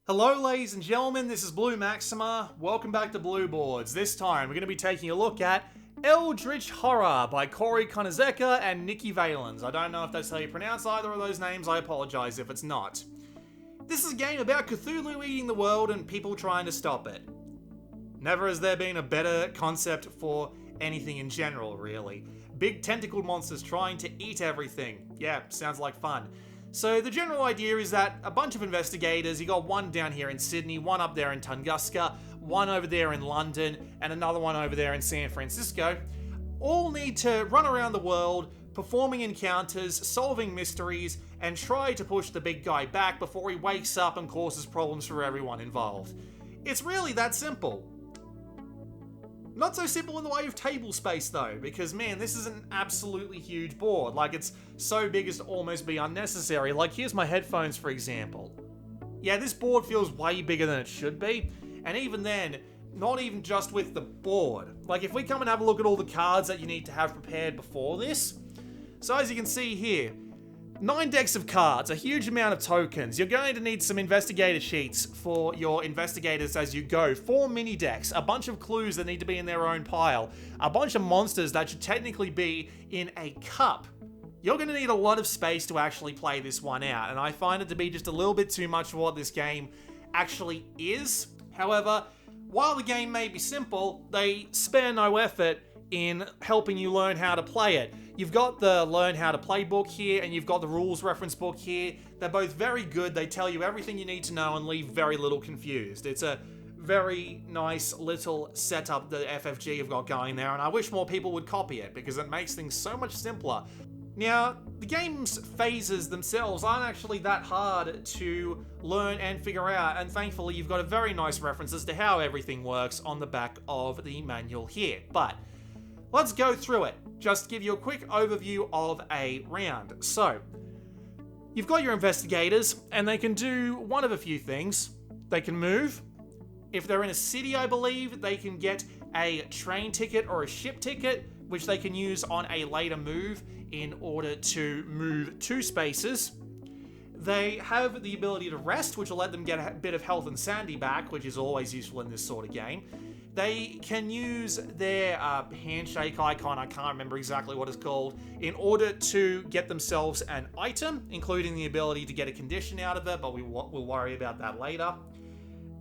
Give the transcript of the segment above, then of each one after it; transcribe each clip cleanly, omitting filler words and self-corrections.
Hello ladies and gentlemen, this is Blue Maxima. Welcome back to Blue Boards. This time we're going to be taking a look at Eldritch Horror by Corey Konizeka and Nikki Valens. I don't know if that's how you pronounce either of those names, I apologize if it's not. This is a game about Cthulhu eating the world and people trying to stop it. Never has there been a better concept for anything in general, really. Big tentacled monsters trying to eat everything. Yeah, sounds like fun. So the general idea is that a bunch of investigators, you got one down here in Sydney, one up there in Tunguska, one over there in London, and another one over there in San Francisco, all need to run around the world, performing encounters, solving mysteries, and try to push the big guy back before he wakes up and causes problems for everyone involved. It's really that simple. Not so simple in the way of table space though, because man, this is an absolutely huge board. Like, it's so big as to almost be unnecessary. Like, here's my headphones for example. Yeah, this board feels way bigger than it should be, and even then, not even just with the board. Like, if we come and have a look at all the cards that you need to have prepared before this, so as you can see here, 9 decks of cards, a huge amount of tokens. You're going to need some investigator sheets for your investigators as you go. 4 mini decks, a bunch of clues that need to be in their own pile, a bunch of monsters that should technically be in a cup. You're going to need a lot of space to actually play this one out, and I find it to be just a little bit too much for what this game actually is. However, while the game may be simple, they spare no effort in helping you learn how to play it. You've got the Learn How to Play book here, and you've got the rules reference book here. They're both very good. They tell you everything you need to know and leave very little confused. It's a very nice little setup that FFG have got going there, and I wish more people would copy it because it makes things so much simpler. Now, the game's phases themselves aren't actually that hard to learn and figure out, and thankfully you've got a very nice reference as to how everything works on the back of the manual here. But let's go through it. Just give you a quick overview of a round. So, you've got your investigators, and they can do one of a few things. They can move. If they're in a city, I believe, they can get a train ticket or a ship ticket, which they can use on a later move in order to move 2 spaces. They have the ability to rest, which will let them get a bit of health and sanity back, which is always useful in this sort of game. They can use their handshake icon, I can't remember exactly what it's called, in order to get themselves an item, including the ability to get a condition out of it, but we'll worry about that later.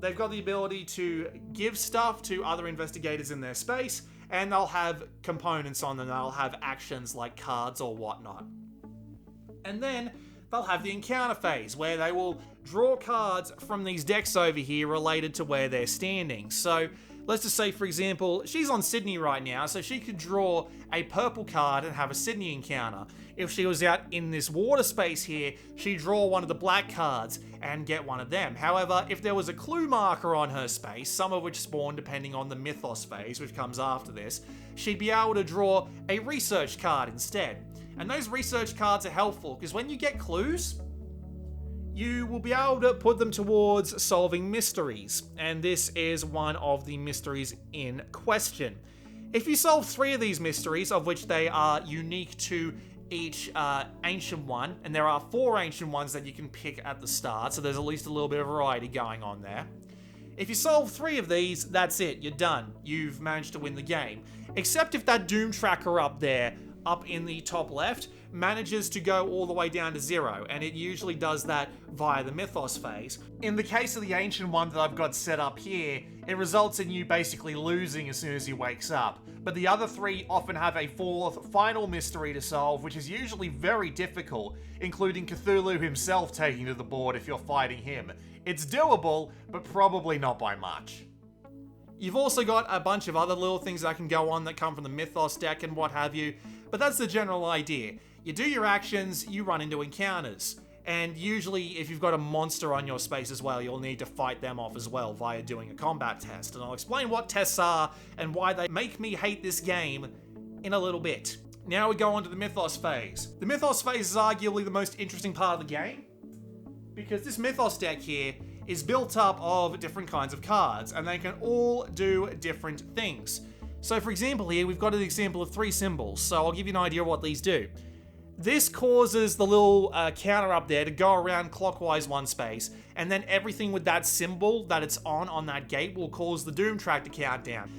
They've got the ability to give stuff to other investigators in their space, and they'll have components on them. They'll have actions like cards or whatnot. And then they'll have the encounter phase, where they will draw cards from these decks over here related to where they're standing. So let's just say, for example, she's on Sydney right now, so she could draw a purple card and have a Sydney encounter. If she was out in this water space here, she'd draw one of the black cards and get one of them. However, if there was a clue marker on her space, some of which spawn depending on the Mythos Phase, which comes after this, she'd be able to draw a research card instead. And those research cards are helpful, because when you get clues, you will be able to put them towards solving mysteries, and this is one of the mysteries in question. If you solve 3 of these mysteries, of which they are unique to each ancient one, and there are 4 ancient ones that you can pick at the start, so there's at least a little bit of variety going on there. If you solve 3 of these, that's it, you're done. You've managed to win the game. Except if that Doom tracker up there, up in the top left, manages to go all the way down to 0, and it usually does that via the Mythos Phase. In the case of the ancient one that I've got set up here, it results in you basically losing as soon as he wakes up. But the other 3 often have a 4th, final mystery to solve, which is usually very difficult, including Cthulhu himself taking to the board if you're fighting him. It's doable, but probably not by much. You've also got a bunch of other little things that can go on that come from the Mythos deck and what have you, but that's the general idea. You do your actions, you run into encounters. And usually, if you've got a monster on your space as well, you'll need to fight them off as well via doing a combat test. And I'll explain what tests are and why they make me hate this game in a little bit. Now we go on to the Mythos Phase. The Mythos Phase is arguably the most interesting part of the game, because this Mythos deck here is built up of different kinds of cards, and they can all do different things. So for example here, we've got an example of 3 symbols, so I'll give you an idea of what these do. This causes the little counter up there to go around clockwise one space, and then everything with that symbol that it's on that gate will cause the doom track to count down.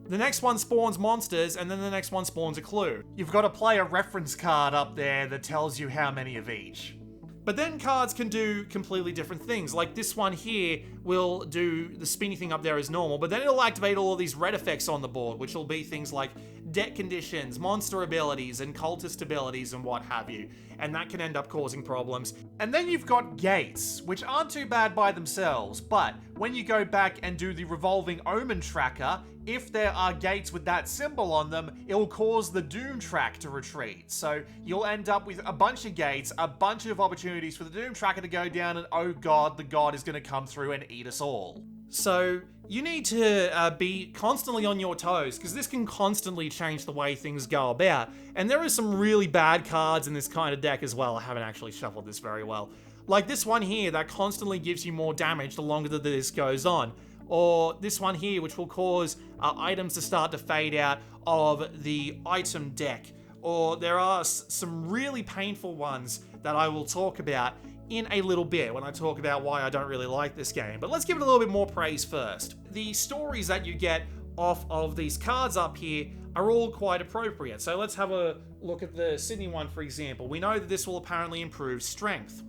The next one spawns monsters, and then the next one spawns a clue. You've got to play a reference card up there that tells you how many of each. But then cards can do completely different things. Like this one here will do the spinny thing up there as normal, but then it'll activate all of these red effects on the board, which will be things like deck conditions, monster abilities, and cultist abilities, and what have you. And that can end up causing problems. And then you've got gates, which aren't too bad by themselves, but when you go back and do the revolving omen tracker, if there are gates with that symbol on them, it'll cause the doom track to retreat. So you'll end up with a bunch of gates, a bunch of opportunities for the doom tracker to go down, and oh god, the god is going to come through and eat us all. So you need to be constantly on your toes, because this can constantly change the way things go about. And there are some really bad cards in this kind of deck as well. I haven't actually shuffled this very well. Like this one here that constantly gives you more damage the longer that this goes on. Or this one here, which will cause items to start to fade out of the item deck. Or there are some really painful ones that I will talk about in a little bit when I talk about why I don't really like this game. But let's give it a little bit more praise first. The stories that you get off of these cards up here are all quite appropriate. So let's have a look at the Sydney one, for example. We know that this will apparently improve strength.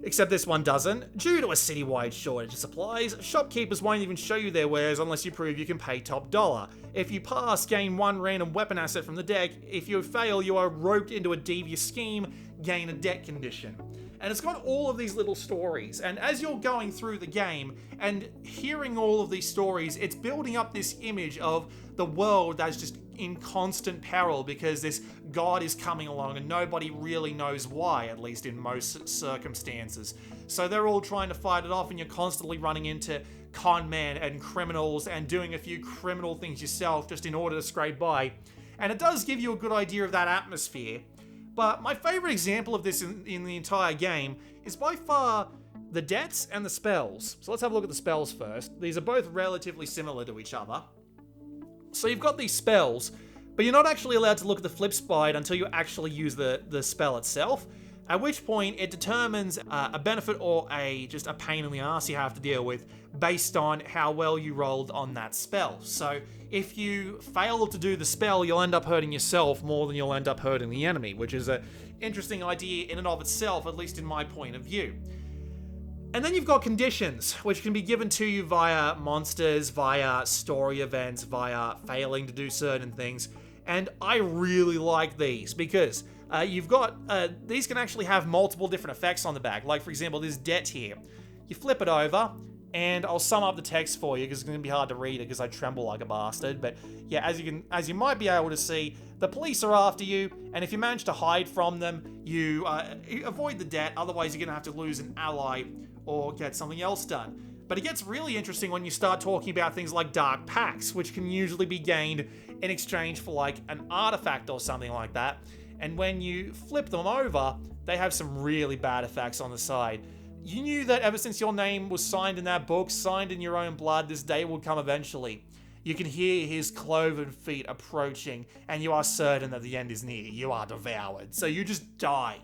Except this one doesn't. Due to a citywide shortage of supplies, shopkeepers won't even show you their wares unless you prove you can pay top dollar. If you pass, gain one random weapon asset from the deck. If you fail, you are roped into a devious scheme, gain a deck condition. And it's got all of these little stories, and as you're going through the game and hearing all of these stories, it's building up this image of the world that's just in constant peril because this god is coming along and nobody really knows why, at least in most circumstances. So they're all trying to fight it off, and you're constantly running into con men and criminals and doing a few criminal things yourself just in order to scrape by. And it does give you a good idea of that atmosphere. But my favorite example of this in the entire game is by far the debts and the spells. So let's have a look at the spells first. These are both relatively similar to each other. So you've got these spells, but you're not actually allowed to look at the flip side until you actually use the spell itself, at which point it determines a benefit or just a pain in the ass you have to deal with based on how well you rolled on that spell. So if you fail to do the spell, you'll end up hurting yourself more than you'll end up hurting the enemy, which is an interesting idea in and of itself, at least in my point of view. And then you've got conditions, which can be given to you via monsters, via story events, via failing to do certain things. And I really like these because you've got, these can actually have multiple different effects on the back. Like, for example, this debt here. You flip it over, and I'll sum up the text for you because it's going to be hard to read it because I tremble like a bastard. But yeah, as you might be able to see, the police are after you, and if you manage to hide from them, you avoid the debt. Otherwise, you're going to have to lose an ally or get something else done. But it gets really interesting when you start talking about things like dark packs, which can usually be gained in exchange for like an artifact or something like that. And when you flip them over, they have some really bad effects on the side. You knew that ever since your name was signed in that book, signed in your own blood, this day would come eventually. You can hear his cloven feet approaching, and you are certain that the end is near. You are devoured. So you just die,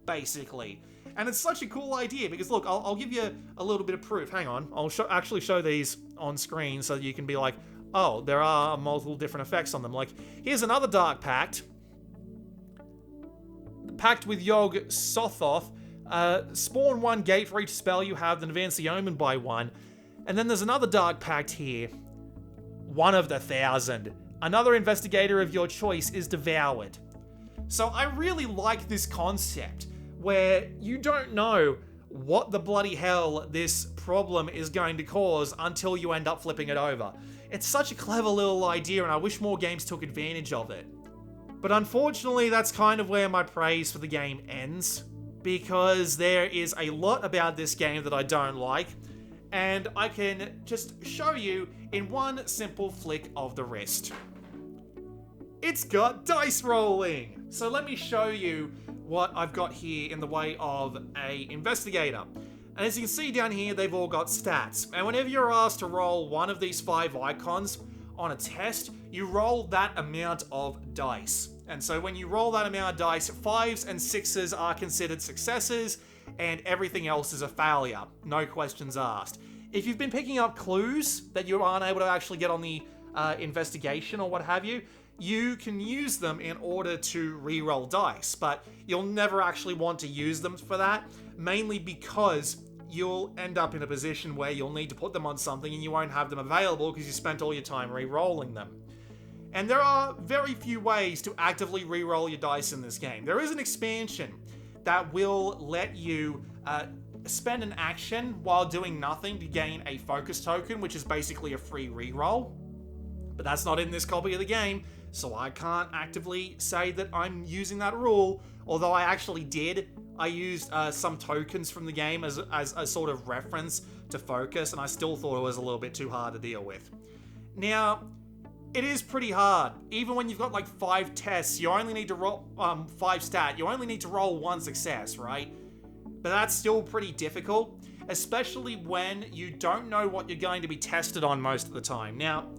basically. And it's such a cool idea because, look, I'll give you a little bit of proof. Hang on. I'll actually show these on screen so that you can be like, oh, there are multiple different effects on them. Like, here's another Dark Pact. Pact with Yog Sothoth. Spawn one gate for each spell you have, then advance the omen by one. And then there's another Dark Pact here. One of the 1,000. Another investigator of your choice is devoured. So I really like this concept, where you don't know what the bloody hell this problem is going to cause until you end up flipping it over. It's such a clever little idea, and I wish more games took advantage of it. But unfortunately, that's kind of where my praise for the game ends, because there is a lot about this game that I don't like, and I can just show you in one simple flick of the wrist. It's got dice rolling! So let me show you what I've got here in the way of a investigator. And as you can see down here, they've all got stats. And whenever you're asked to roll one of these 5 icons on a test, you roll that amount of dice. And so when you roll that amount of dice, 5s and 6s are considered successes, and everything else is a failure. No questions asked. If you've been picking up clues that you aren't able to actually get on the investigation or what have you, you can use them in order to re-roll dice, but you'll never actually want to use them for that, mainly because you'll end up in a position where you'll need to put them on something and you won't have them available because you spent all your time re-rolling them. And there are very few ways to actively re-roll your dice in this game. There is an expansion that will let you spend an action while doing nothing to gain a focus token, which is basically a free re-roll. But that's not in this copy of the game, so I can't actively say that I'm using that rule, although I actually did. I used some tokens from the game as a sort of reference to focus, and I still thought it was a little bit too hard to deal with. Now, it is pretty hard. Even when you've got like 5 tests, you only need to roll 5 stat, you only need to roll 1 success, right? But that's still pretty difficult, especially when you don't know what you're going to be tested on most of the time. Now,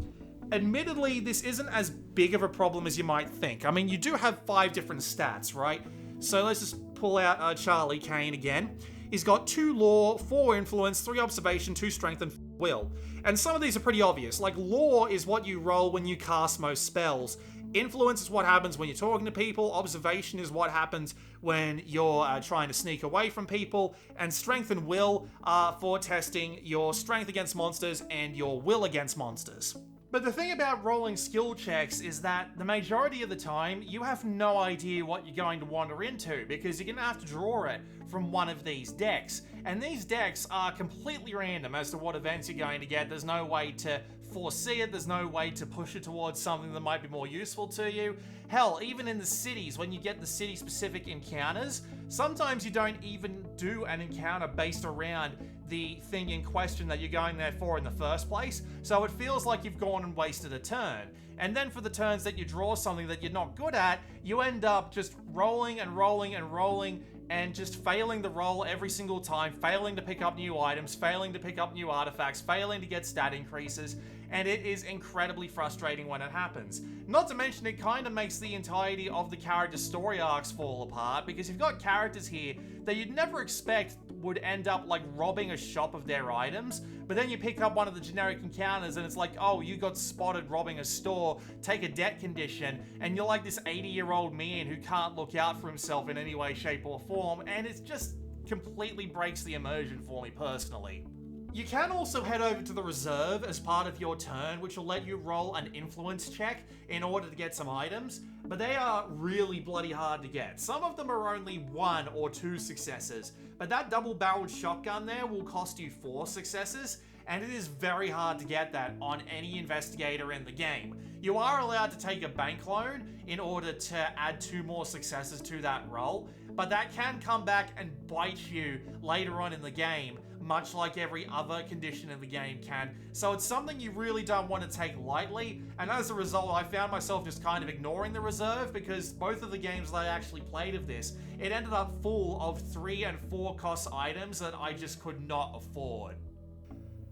admittedly, this isn't as big of a problem as you might think. I mean, you do have 5 different stats, right? So let's just pull out Charlie Kane again. He's got 2 law, 4 influence, 3 observation, 2 strength, and will. And some of these are pretty obvious. Like, law is what you roll when you cast most spells. Influence is what happens when you're talking to people. Observation is what happens when you're trying to sneak away from people. And strength and will are for testing your strength against monsters and your will against monsters. But the thing about rolling skill checks is that the majority of the time, you have no idea what you're going to wander into, because you're going to have to draw it from one of these decks. And these decks are completely random as to what events you're going to get. There's no way to foresee it, there's no way to push it towards something that might be more useful to you. Hell, even in the cities, when you get the city-specific encounters, sometimes you don't even do an encounter based around the thing in question that you're going there for in the first place, so it feels like you've gone and wasted a turn. And then for the turns that you draw something that you're not good at, you end up just rolling and rolling and rolling and just failing the roll every single time, failing to pick up new items, failing to pick up new artifacts, failing to get stat increases, and it is incredibly frustrating when it happens. Not to mention, it kind of makes the entirety of the character story arcs fall apart, because you've got characters here that you'd never expect would end up like robbing a shop of their items, but then you pick up one of the generic encounters and it's like, oh, you got spotted robbing a store, take a debt condition, and you're like this 80-year-old man who can't look out for himself in any way, shape, or form, and it just completely breaks the immersion for me personally. You can also head over to the reserve as part of your turn, which will let you roll an influence check in order to get some items, but they are really bloody hard to get. Some of them are only 1 or 2 successes, but that double-barreled shotgun there will cost you 4 successes, and it is very hard to get that on any investigator in the game. You are allowed to take a bank loan in order to add 2 more successes to that roll, but that can come back and bite you later on in the game, much like every other condition in the game can. So it's something you really don't want to take lightly, and as a result, I found myself just kind of ignoring the reserve, because both of the games that I actually played of this, it ended up full of 3 and 4 cost items that I just could not afford.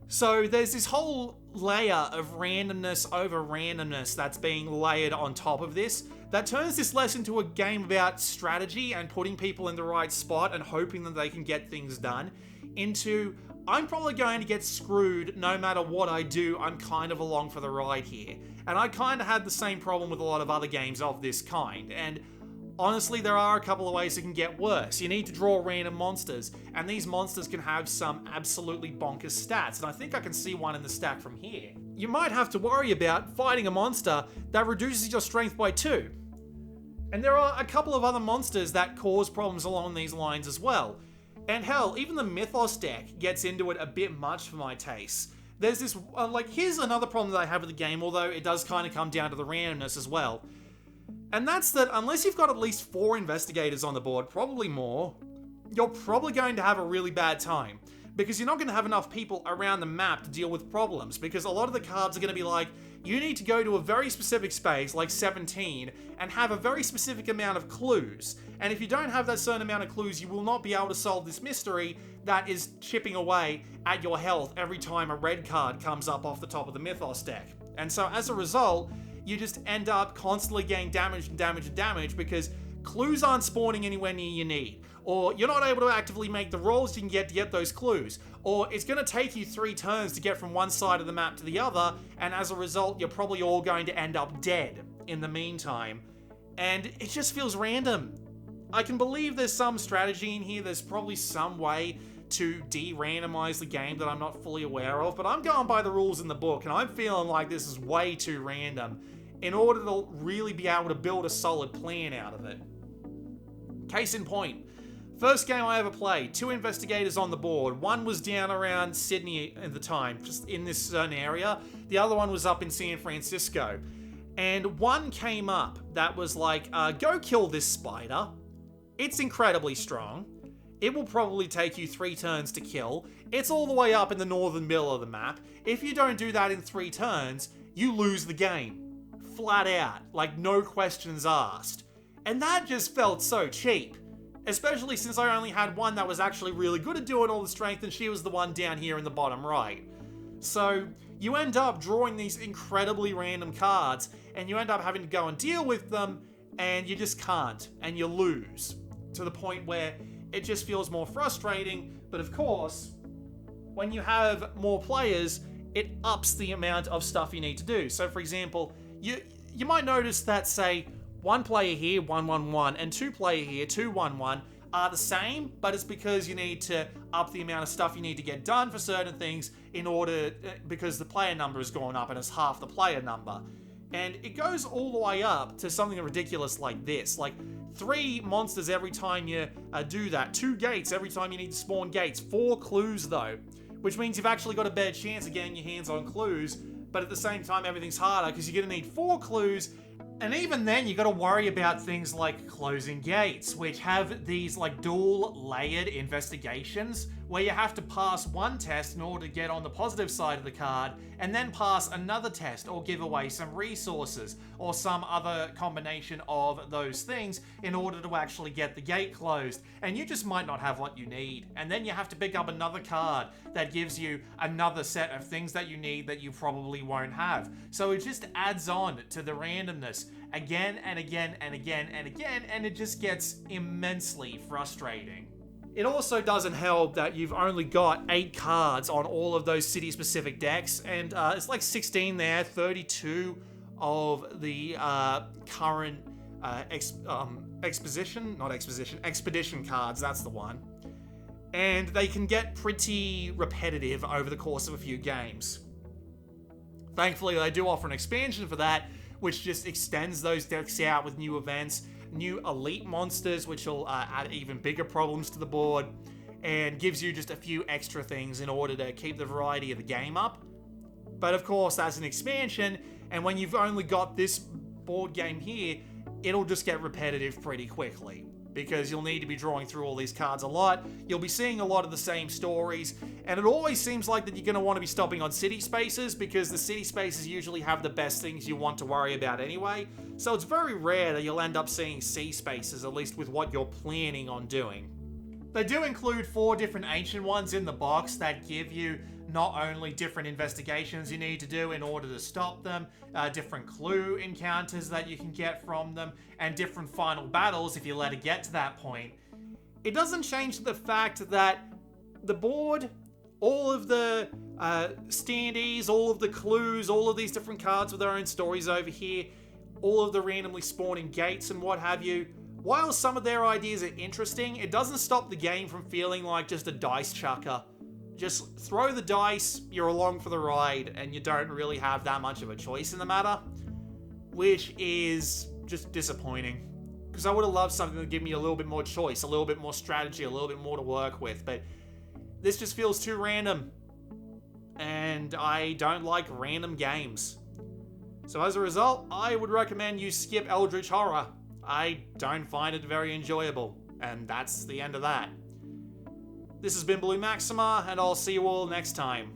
So there's this whole layer of randomness over randomness that's being layered on top of this that turns this less into a game about strategy and putting people in the right spot and hoping that they can get things done, into, I'm probably going to get screwed no matter what I do, I'm kind of along for the ride here. And I kind of had the same problem with a lot of other games of this kind, and honestly, there are a couple of ways it can get worse. You need to draw random monsters, and these monsters can have some absolutely bonkers stats, and I think I can see one in the stack from here. You might have to worry about fighting a monster that reduces your strength by 2. And there are a couple of other monsters that cause problems along these lines as well. And hell, even the Mythos deck gets into it a bit much for my taste. There's this, here's another problem that I have with the game, although it does kind of come down to the randomness as well. And that's that unless you've got at least 4 investigators on the board, probably more, you're probably going to have a really bad time. Because you're not going to have enough people around the map to deal with problems, because a lot of the cards are going to be like, you need to go to a very specific space, like 17, and have a very specific amount of clues. And if you don't have that certain amount of clues, you will not be able to solve this mystery that is chipping away at your health every time a red card comes up off the top of the Mythos deck. And so as a result, you just end up constantly getting damage and damage and damage because clues aren't spawning anywhere near you need. Or you're not able to actively make the rolls you can get to get those clues. Or it's going to take you 3 turns to get from one side of the map to the other, and as a result, you're probably all going to end up dead in the meantime. And it just feels random. I can believe there's some strategy in here, there's probably some way to de-randomize the game that I'm not fully aware of, but I'm going by the rules in the book, and I'm feeling like this is way too random in order to really be able to build a solid plan out of it. Case in point, first game I ever played, 2 investigators on the board. One was down around Sydney at the time, just in this certain area. The other one was up in San Francisco. And one came up that was like, go kill this spider. It's incredibly strong. It will probably take you 3 turns to kill. It's all the way up in the northern middle of the map. If you don't do that in 3 turns, you lose the game. Flat out. Like, no questions asked. And that just felt so cheap. Especially since I only had one that was actually really good at doing all the strength, and she was the one down here in the bottom right. So, you end up drawing these incredibly random cards, and you end up having to go and deal with them, and you just can't, and you lose. To the point where it just feels more frustrating, but of course, when you have more players, it ups the amount of stuff you need to do. So for example, you might notice that, say, 1 player here, 1-1-1, and 2 player here, 2-1-1, are the same, but it's because you need to up the amount of stuff you need to get done for certain things in order, because the player number has gone up and it's half the player number. And it goes all the way up to something ridiculous like this, like 3 monsters every time you do that, 2 gates every time you need to spawn gates, 4 clues though, which means you've actually got a better chance of getting your hands on clues, but at the same time everything's harder because you're going to need 4 clues, and even then you got to worry about things like closing gates, which have these like dual layered investigations where you have to pass one test in order to get on the positive side of the card, and then pass another test or give away some resources or some other combination of those things in order to actually get the gate closed. And you just might not have what you need, and then you have to pick up another card that gives you another set of things that you need that you probably won't have. So it just adds on to the randomness again and again and again and again, and it just gets immensely frustrating. It also doesn't help that you've only got 8 cards on all of those city-specific decks, and it's like 16 there, 32 of the current expedition cards, that's the one. And they can get pretty repetitive over the course of a few games. Thankfully, they do offer an expansion for that, which just extends those decks out with new events, new elite monsters, which will add even bigger problems to the board, and gives you just a few extra things in order to keep the variety of the game up. But of course, that's an expansion, and when you've only got this board game here, it'll just get repetitive pretty quickly, because you'll need to be drawing through all these cards a lot, you'll be seeing a lot of the same stories, and it always seems like that you're going to want to be stopping on city spaces, because the city spaces usually have the best things you want to worry about anyway, so it's very rare that you'll end up seeing C spaces, at least with what you're planning on doing. They do include 4 different ancient ones in the box that give you not only different investigations you need to do in order to stop them, different clue encounters that you can get from them, and different final battles if you let it get to that point. It doesn't change the fact that the board, all of the standees, all of the clues, all of these different cards with their own stories over here, all of the randomly spawning gates and what have you, while some of their ideas are interesting, it doesn't stop the game from feeling like just a dice chucker. Just throw the dice, you're along for the ride, and you don't really have that much of a choice in the matter, which is just disappointing. Because I would have loved something to give me a little bit more choice, a little bit more strategy, a little bit more to work with, but this just feels too random. And I don't like random games. So as a result, I would recommend you skip Eldritch Horror. I don't find it very enjoyable, and that's the end of that. This has been Blue Maxima, and I'll see you all next time.